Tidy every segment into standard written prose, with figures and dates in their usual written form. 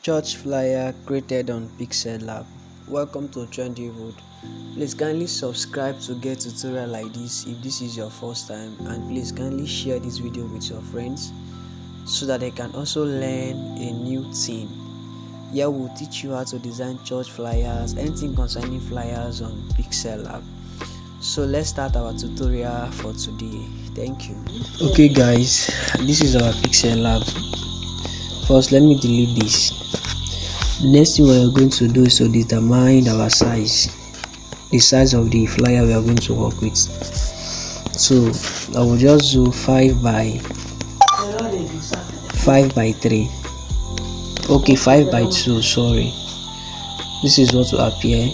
Church flyer created on PIXELLAB. Welcome to Trendywood. Please kindly subscribe to get tutorial like this if this is your first time, and please kindly share this video with your friends so that they can also learn a new thing. Here we'll teach you how to design church flyers, anything concerning flyers on PIXELLAB. So let's start our tutorial for today. Thank you. Okay guys, this is our PIXELLAB. First, let me delete this. Next thing we are going to do is to determine our size, the size of the flyer we are going to work with. So I will just do 5 by 3. Okay, 5 by 2, sorry. This is what will appear.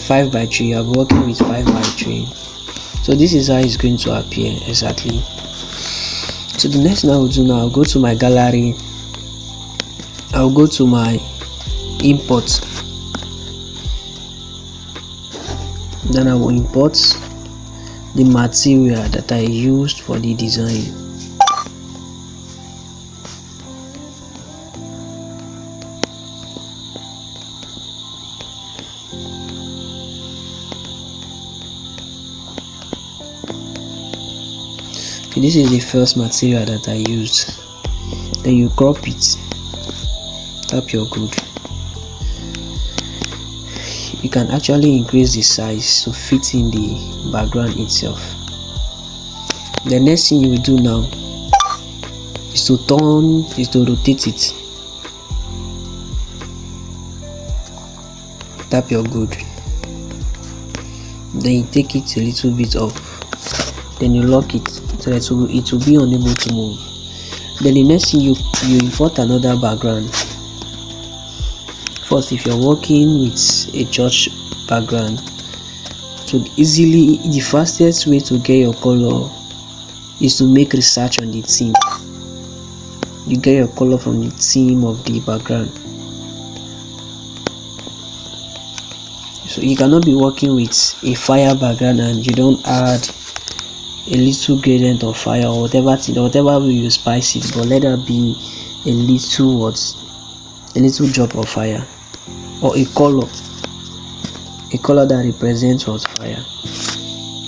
5 by 3. I'm working with 5 by 3. So this is how it's going to appear exactly. So the next thing I will do now, I'll go to my gallery. I'll go to my import. Then I will import the material that I used for the design. Okay, this is the first material that I used. Then you crop it. Tap your good. You can actually increase the size to fit in the background itself. The next thing you will do now is to rotate it. Tap your good. Then you take it a little bit up. Then you lock it so that it will be unable to move. Then the next thing you import another background. First, if you're working with a church background, the fastest way to get your color is to make research on the theme. You get your color from the theme of the background. So you cannot be working with a fire background and you don't add a little gradient of fire or whatever way you spice it, but let that be a little drop of fire or a color that represents what fire.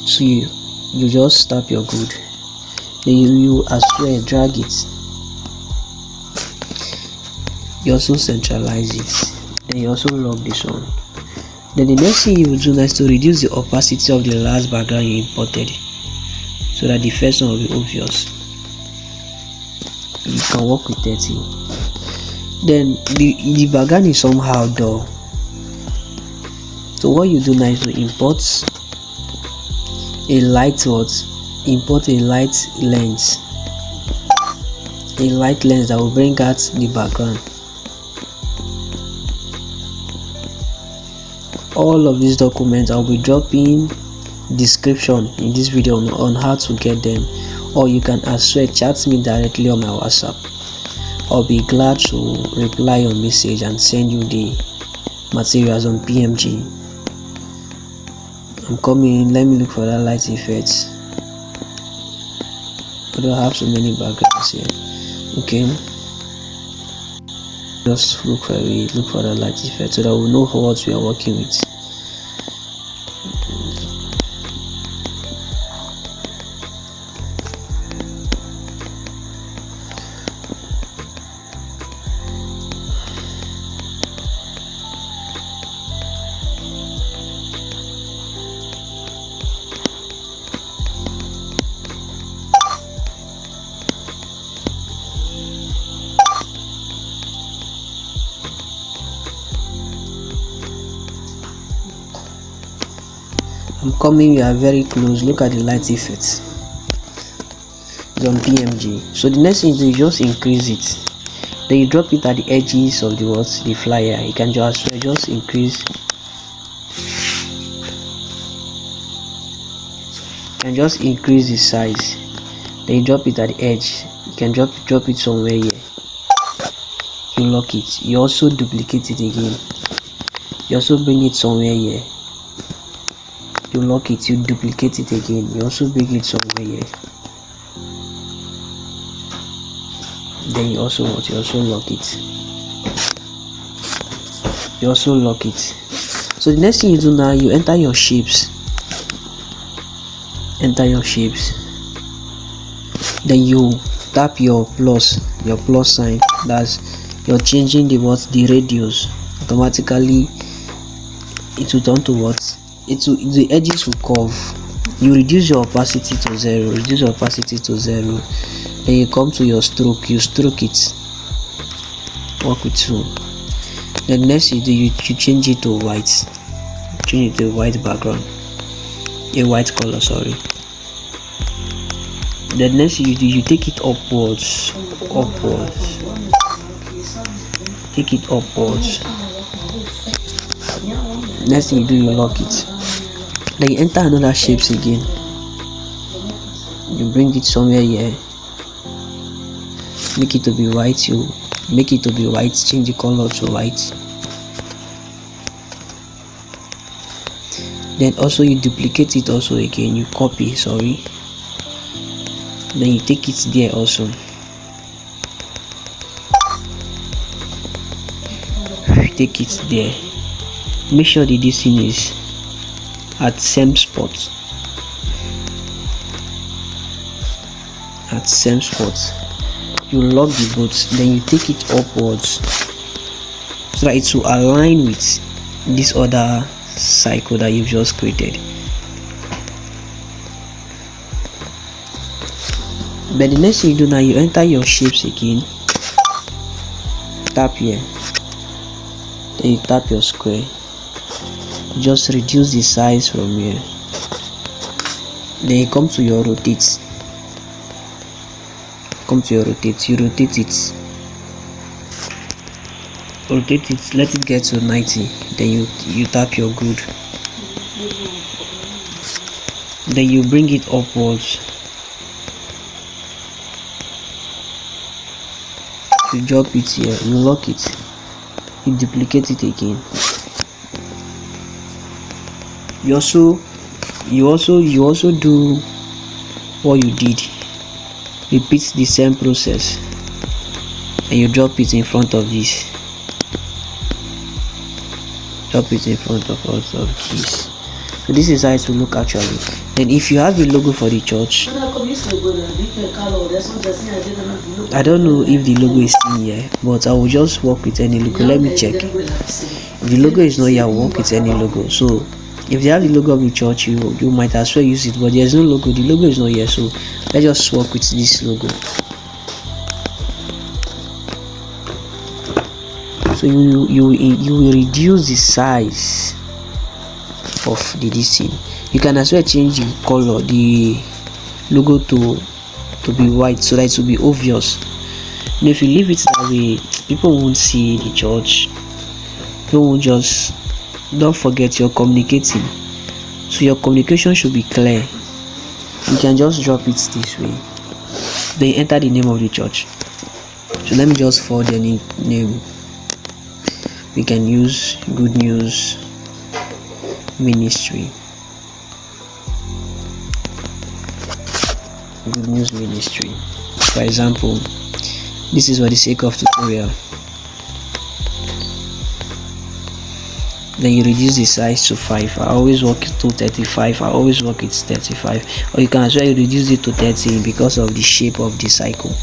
So you just tap your good. Then you as well drag it. You also centralize it. Then you also lock this one. Then the next thing you will do is to reduce the opacity of the last background you imported, so that the first one will be obvious. You can work with 30. Then the background is somehow dull. So what you do now is to import a light lens. A light lens that will bring out the background. All of these documents I'll be dropping description in this video on how to get them, or you can as well chat me directly on my WhatsApp. I'll be glad to reply your message and send you the materials on PMG. I'm coming. Let me look for that light effect. I don't have so many backgrounds here. Okay, just look for that light effect so that we know what we are working with. I'm coming. We are very close. Look at the light effects. It's on PMG. So the next thing is you just increase it. Then you drop it at the edges of the flyer. You can just increase. And just increase the size. Then you drop it at the edge. You can drop it somewhere here. You lock it. You also duplicate it again. You also bring it somewhere here. You lock it. You duplicate it again. You also bring it somewhere here. Then you also lock it. You also lock it. So the next thing you do now, you enter your shapes. Then you tap your plus sign. That's you're changing the radius. Automatically it will turn to what? The edges will curve. You reduce your opacity to 0. Then you come to your stroke. You stroke it. Work with 2. Then next you do, you change it to white. Change it to a white background. A white color, sorry. The next you do, you take it upwards. Take it upwards. Next thing you do, you lock it. Then you enter another shapes again. You bring it somewhere here. Make it to be white. You make it to be white. Change the color to white. Then also you duplicate it also again. You copy. Sorry. Then you take it there also. Take it there. Make sure that this thing is at same spot. You lock the both. Then you take it upwards so that it will align with this other cycle that you've just created. But the next thing you do now, you enter your shapes again. Tap here. Then you tap your square. Just reduce the size from here. Then you come to your rotate. You rotate it. Let it get to 90. Then you tap your good. Then you bring it upwards. You drop it here. You lock it. You duplicate it again. You also do what you did. Repeat the same process, and you drop it in front of this. Drop it in front of all of this. So this is how it will look actually. Then if you have a logo for the church, I don't know if the logo is in here, but I will just work with any logo. Let me check. If the logo is not here, I'll work with any logo. So if they have the logo of the church, you might as well use it, but there's no logo. The logo is not here, so let's just work with this logo. So you will reduce the size of the design. You can as well change the color, the logo to be white, so that it will be obvious. And if you leave it that way, people won't see the church. People won't just. Don't forget, you're communicating, so your communication should be clear. You can just drop it this way. Then enter the name of the church. So let me just forward the name. We can use Good News Ministry. Good News Ministry. For example, this is for the sake of tutorial. Then you reduce the size to 5. I always work it to 35. I always work it 35. Or you can as well reduce it to 30 because of the shape of the cycle.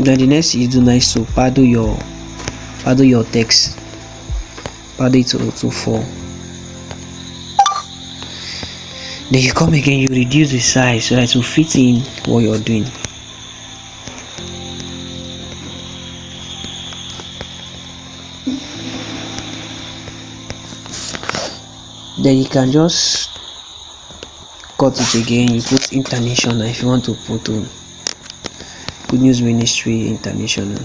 Then the next you do nice to paddle your text. Paddle it to 4. Then you come again, you reduce the size so that it will fit in what you're doing. Then you can just cut it again. You put international if you want to put Good News Ministry International.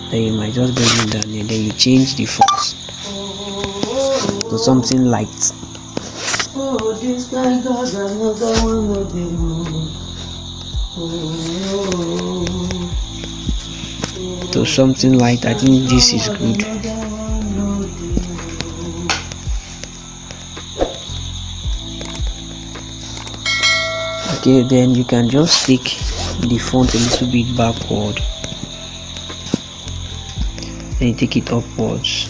Then you might just bring it down and then you change the font to something light. To something light. I think this is good. Okay, then you can just take the font a little bit backward, then you take it upwards.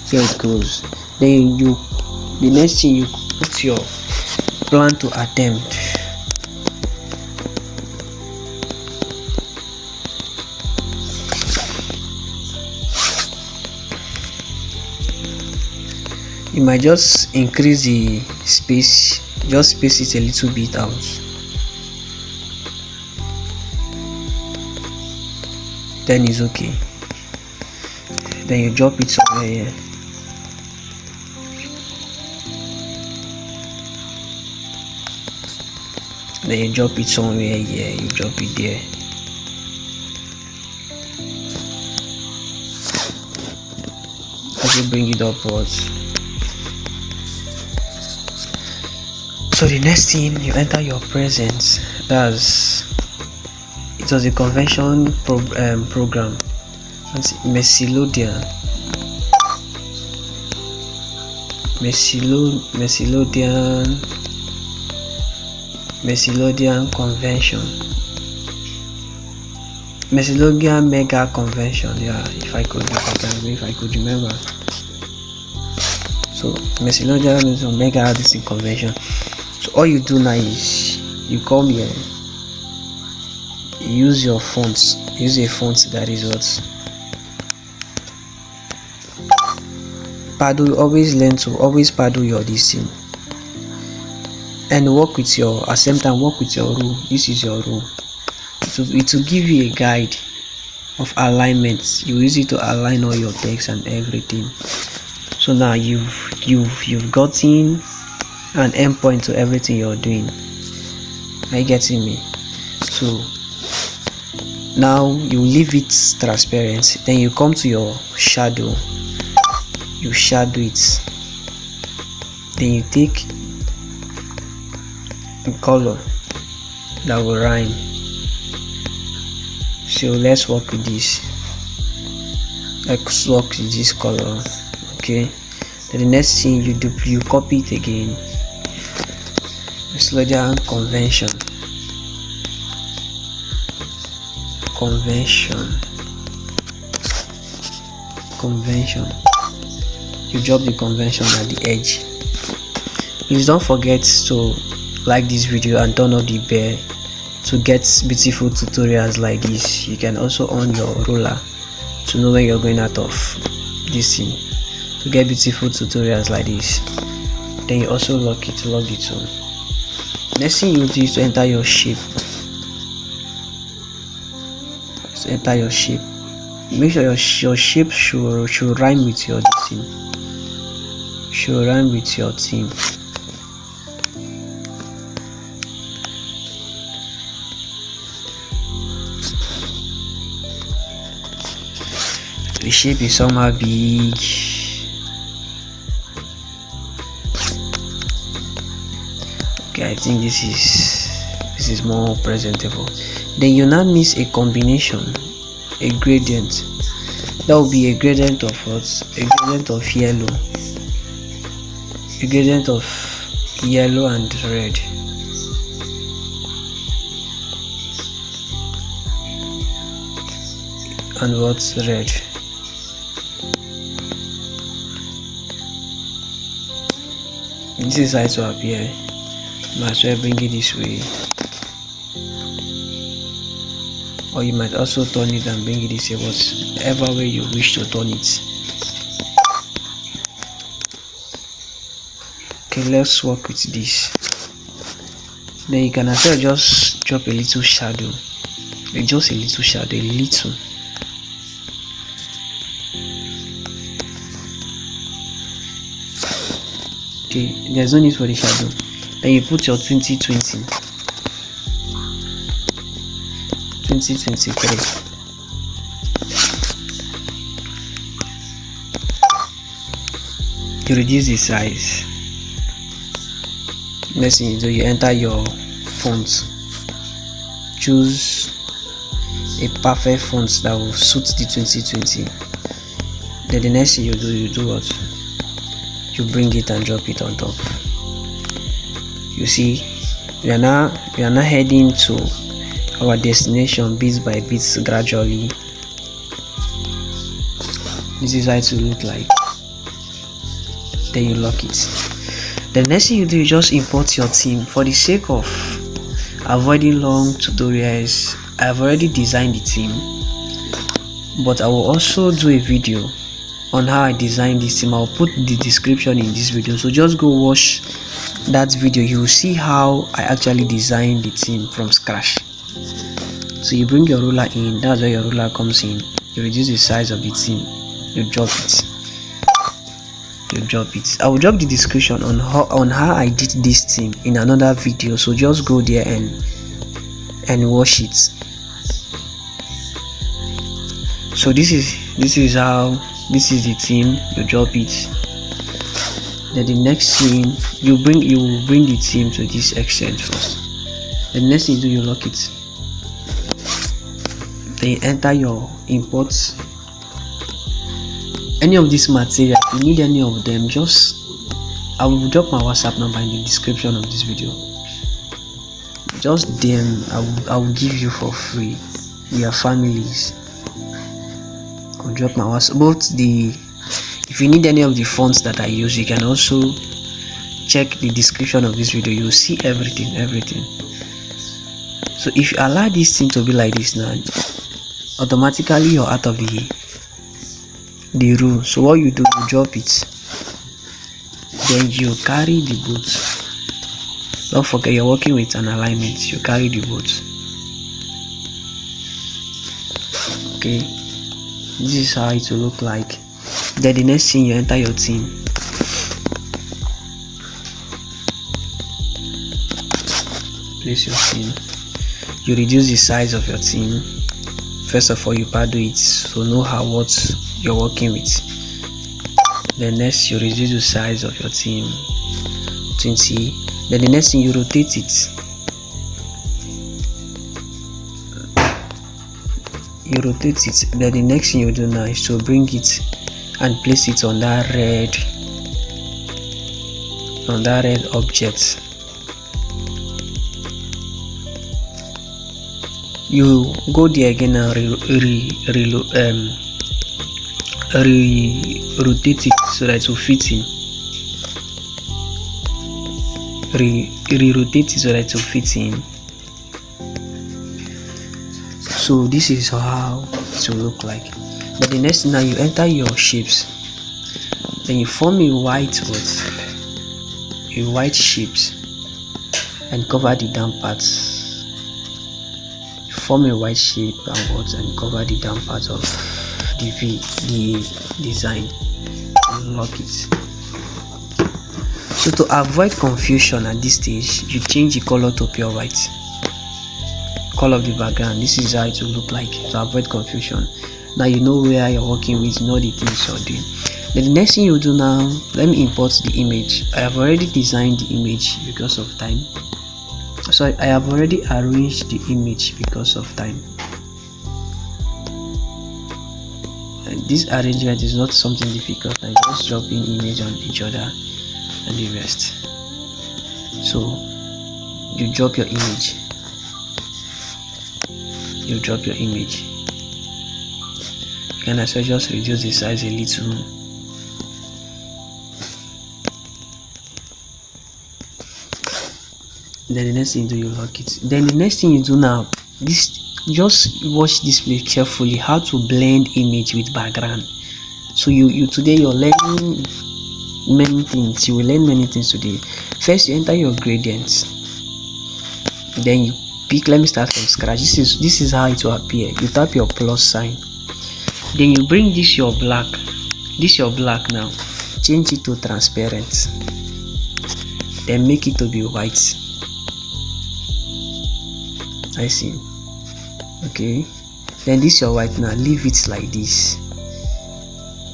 Here it goes. Then the next thing, you put your plan to attempt. You might just increase the space, just space it a little bit out. Then it's okay. Then you drop it somewhere here. Then you drop it somewhere here. You drop it there. Also bring it upwards. So the next thing, you enter your presence. It was a convention program. Messilodian convention. Messilodian mega convention. Yeah, if I could remember. So Messilodian is a mega artistic convention. So all you do now is you come here, you use your fonts, use a font that is what paddle. Always learn to always paddle your this thing, and work with your rule. This is your rule. It will give you a guide of alignments. You use it to align all your text and everything. So now you've gotten an endpoint to everything you're doing. Are you getting me? So now you leave it transparent. Then you come to your shadow. You shadow it. Then you take a color that will rhyme. So let's work with this. Let's work with this color. Okay. Then the next thing you do, you copy it again. Slow down convention. You drop the convention at the edge. Please don't forget to like this video and turn on the bell to get beautiful tutorials like this. You can also on your ruler to know when you're going out of this thing, to get beautiful tutorials like this. Then you also log the tone. Next thing you do is to enter your shape. Make sure your shape should rhyme with your theme. The shape is somehow big. Okay, I think this is more presentable. Then you now miss a combination, a gradient. That will be a gradient of what? A gradient of yellow. A gradient of yellow and red. And what's red? This is how it will appear. Might as well bring it this way, or you might also turn it and bring it this way, whatever way you wish to turn it. Okay, let's work with this. Then you can as well just drop a little shadow, just a little shadow, a little. Okay, there's no need for the shadow. Then you put your 2023. You reduce the size. Next thing you do, you enter your font. Choose a perfect font that will suit the 2020. Then the next thing you do what? You bring it and drop it on top. You see, we are now heading to our destination bit by bit gradually. This is how it will look like. Then you lock it. The next thing you do, you just import your theme. For the sake of avoiding long tutorials, I have already designed the theme, but I will also do a video on how I designed this theme. I'll put the description in this video, so just go watch that video. You will see how I actually designed the theme from scratch. So you bring your ruler in, that's where your ruler comes in. You reduce the size of the theme, you drop it. I will drop the description on how I did this theme in another video, so just go there and watch it. So this is the theme. You drop it. Then the next thing you will bring the theme to this extent first. The next thing you do, you lock it. Then you enter your imports. Any of this material, if you need any of them, I will drop my WhatsApp number in the description of this video. Just them I will give you for free. We are families. I'll drop my WhatsApp. If you need any of the fonts that I use, you can also check the description of this video. You'll see everything. So if you allow this thing to be like this now, automatically you're out of the rule. So what you do, you drop it, then you carry the boat. Don't forget, you're working with an alignment. You carry the boat. Okay, this is how it will look like. Then the next thing, you enter your theme. Place your theme. You reduce the size of your theme. First of all, you paddle it, so know what you're working with. Then next, you reduce the size of your theme 20. Then the next thing, you rotate it. Then the next thing you do now is to bring it and place it on that red object. You go there again and rotate it so that it will fit in. Rotate it so that it will fit in. So this is how it will look like. But the next thing, now you enter your shapes. Then you form a white shapes and cover the down parts. Form a white shape and cover the down part of the design and lock it. So to avoid confusion at this stage, you change the color to pure white. Color of the background. This is how it will look like to avoid confusion. Now you know where you're working with, you know the things you're doing. Then the next thing you do now, let me import the image. I have already designed the image because of time. So I have already arranged the image because of time. And this arrangement is not something difficult. I just drop in image on each other and the rest. So you drop your image. You can also just reduce the size a little. Then the next thing you do, you lock it. Then the next thing you do now, just watch this place carefully, how to blend image with background. So today you're learning many things. You will learn many things today. First, you enter your gradients. Then you pick. Let me start from scratch. This is how it will appear. You tap your plus sign. Then you bring this your black. Now. Change it to transparent. Then make it to be white. I see. Okay. Then this your white now. Leave it like this.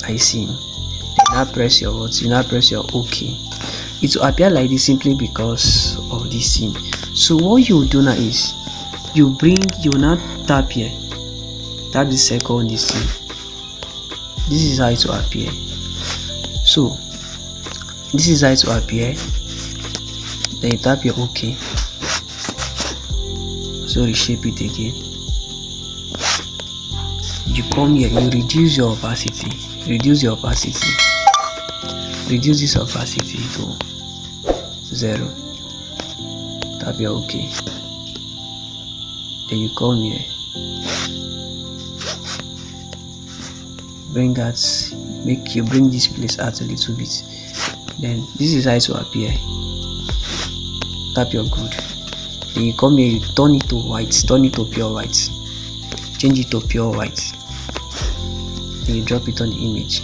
I see. Then now press your words. You now press your OK. It will appear like this simply because of this thing. So what you do now is you now tap here. Tap the circle on this thing. This is how it will appear. So this is how it will appear. Then you tap your OK. So reshape it again. You come here, you reduce your opacity, reduce this opacity to 0. Tap your OK. Then you come here, bring this place out a little bit. Then this is how it will appear. Tap your grid. Then you come here, you turn it to white, turn it to pure white, change it to pure white. Then you drop it on the image.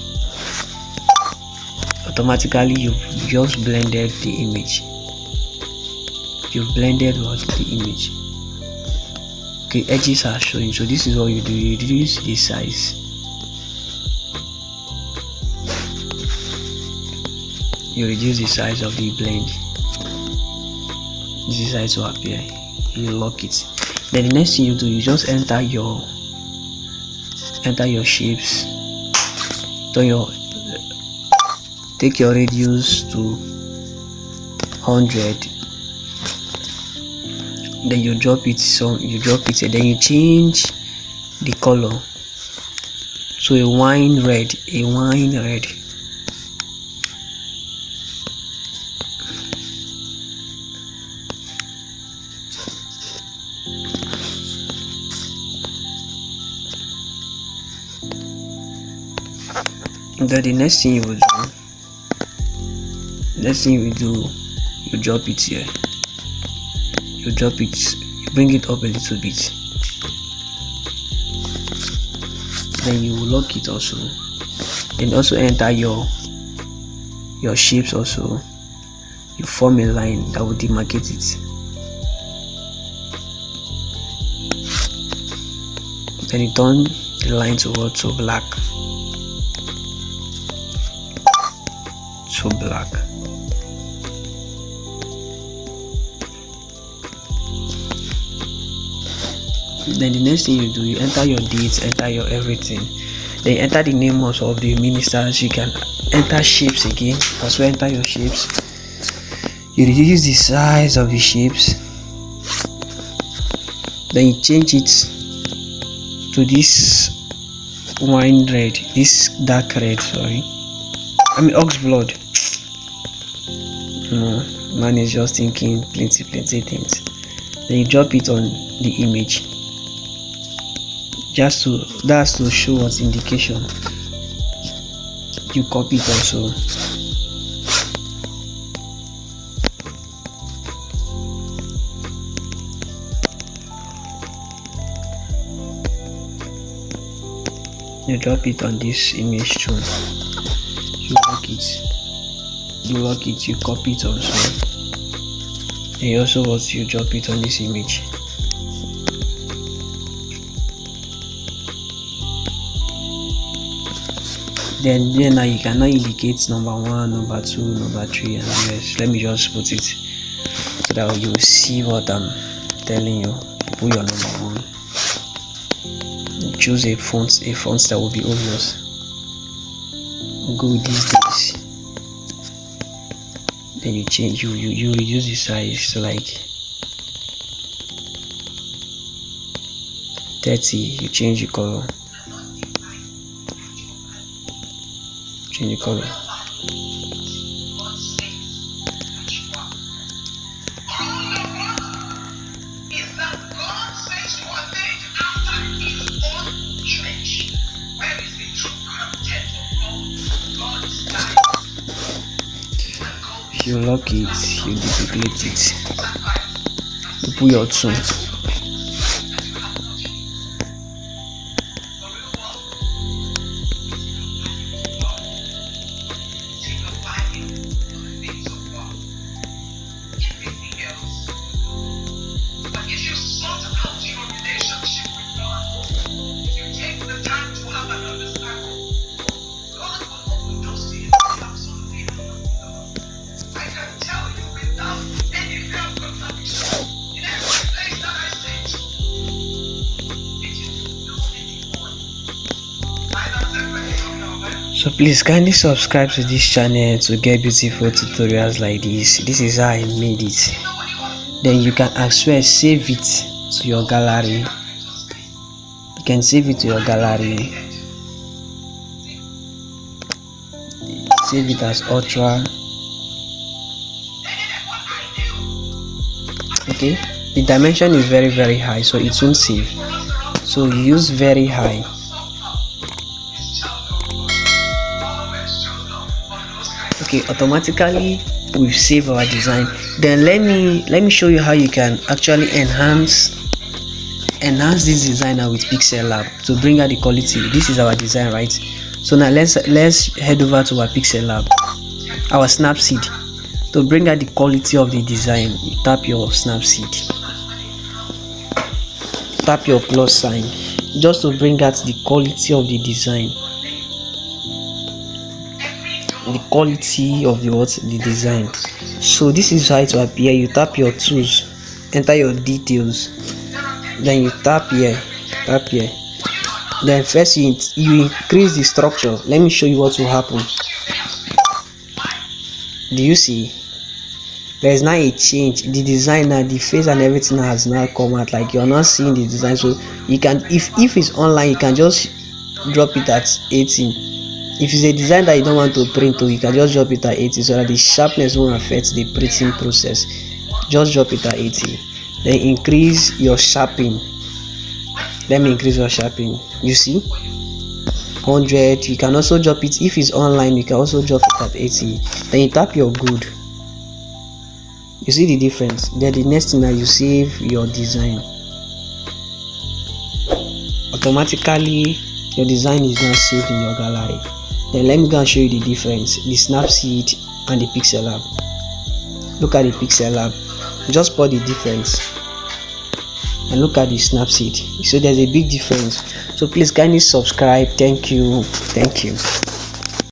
Automatically you've just blended the image. You've blended what? The image. Okay, edges are showing, so this is what you do. You reduce the size. You reduce the size of the blend. This is how it will appear. You lock it. Then the next thing you do, you just enter your shapes. Take your radius to 100. Then you drop it. And then you change the color to a wine red. Then the next thing you will do, you drop it here. You bring it up a little bit. Then you lock it also. Then also enter your shapes also. You form a line that will demarcate it. Then you turn the line to black. Black. Then the next thing you do, you enter your dates, enter your everything. Then you enter the name also of the ministers. You can enter shapes again. Also enter your shapes. You reduce the size of the shapes. Then you change it to this wine red, this dark red. Ox blood. No, man is just thinking plenty things. Then you drop it on the image. That's to show what's indication. You copy it also. You drop it on this image too. You lock it, you copy it also. And you also you drop it on this image. Then now you can now indicate number 1, number 2, number 3, and the rest. Let me just put it so that you will see what I'm telling you. Put your number 1. Choose a font that will be obvious. Go with these days. Then you change, you reduce the size to like 30. You change the color. You lock it, you duplicate it, you put your tune. So please kindly subscribe to this channel to get beautiful tutorials like this. This is how I made it. Then you can as well save it to your gallery. You can save it to your gallery. Save it as ultra. Okay, the dimension is very high, so it won't save. So you use very high. Okay, automatically we've saved our design. Then let me show you how you can actually enhance this designer with PIXELLAB to bring out the quality. This is our design, right? So now let's head over to our PIXELLAB, our Snapseed. To bring out the quality of the design, you tap your Snapseed, tap your plus sign, just to bring out the quality of the design, the quality of the design. So this is how it will appear. You tap your tools, enter your details, then you tap here, then first you increase the structure. Let me show you what will happen. Do you see? There is now a change. The design now, the face and everything has now come out. Like you're not seeing the design. So you can, if it's online, you can just drop it at 18. If it's a design that you don't want to print, you can just drop it at 80 so that the sharpness won't affect the printing process. Just drop it at 80. Then increase your sharpening. Let me increase your sharpening. You see, 100. You can also drop it if it's online. You can also drop it at 80. Then you tap your good. You see the difference. Then the next thing that you save your design. Automatically your design is now saved in your gallery. Then let me go and show you the difference, the Snapseed and the PIXELLAB. Look at the PIXELLAB. Just spot the difference and look at the Snapseed. So there's a big difference. So please kindly subscribe. Thank you.